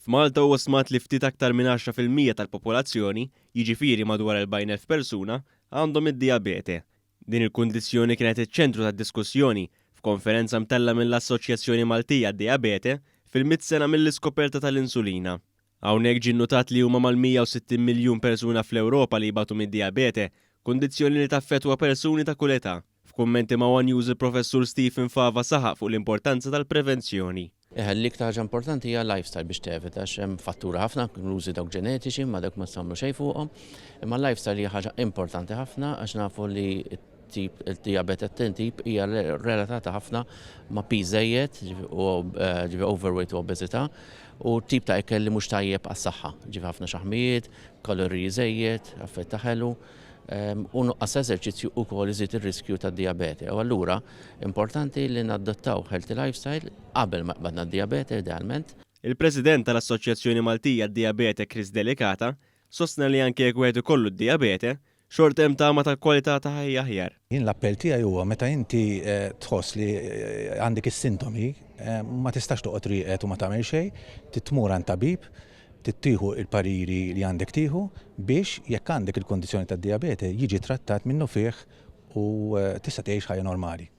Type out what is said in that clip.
F'Malta huwa smat li ftit aktar minn 10% tal-popolazzjoni, jiġifieri madwar 40,000 persuna, għandhom id-dijabete. Din il-kundizzjoni kienet iċ-ċentru tad-diskussjoni f'konferenza mtella mill-Assoċjazzjoni Maltija d-Dijabete fil-100 sena mill-iskoperta tal-insulina. Hawnhekk ġie nnotat li huma mal-160 miljun persuna fl-Ewropa li jbatu mid-dijabete, kundizzjoni li taffettwa persuni ta' kull età. F'kummenti ma' One News il-professur Stephen Fava saħaq fuq l-importanza tal-prevenzjoni. L-iktar ħaġa importanti hija lifestyle biex tevet għax hemm fattura ħafna, inklużi dawk ġenetiċi, ma dak ma samlu xejn fuqhom. Imma lifestyle hija ħaġa importanti ħafna għax nafu li il-diabete t-tip hija relatata ħafna ma' piżejjed ġifi overweight u obeżità u tip ta' ikel li mhux tajjeb għas-saħħa, ġifi ħafna xaħmijiet, kaloriji żejjed, affett ta' ħelu. U nuqqas eżerċizzju wkoll iżid ir-riskju tad-dijabete. U allura importanti li nadottaw healthy lifestyle qabel ma qbadna d-dijabete idealment. Il-President tal-Assoċjazzjoni Maltija d-Dijabete Chris Delicata sostna li anke jekk wieħed ikollu d-dijabete, xorta hemm tama tal-kwalità ta' ħajja aħjar. Jien l-appell tiegħi huwa meta inti tħoss li għandek is-sintomi ma tistax toqgħod rieqed u ma tagħmel xejn, titmur għand tabib, tittieħu il-pariri li għandek tieħu biex jekk għandek il-kondizzjoni tad-dijabete jiġi trattat minnu fih u tista' tgħix ħajja normali.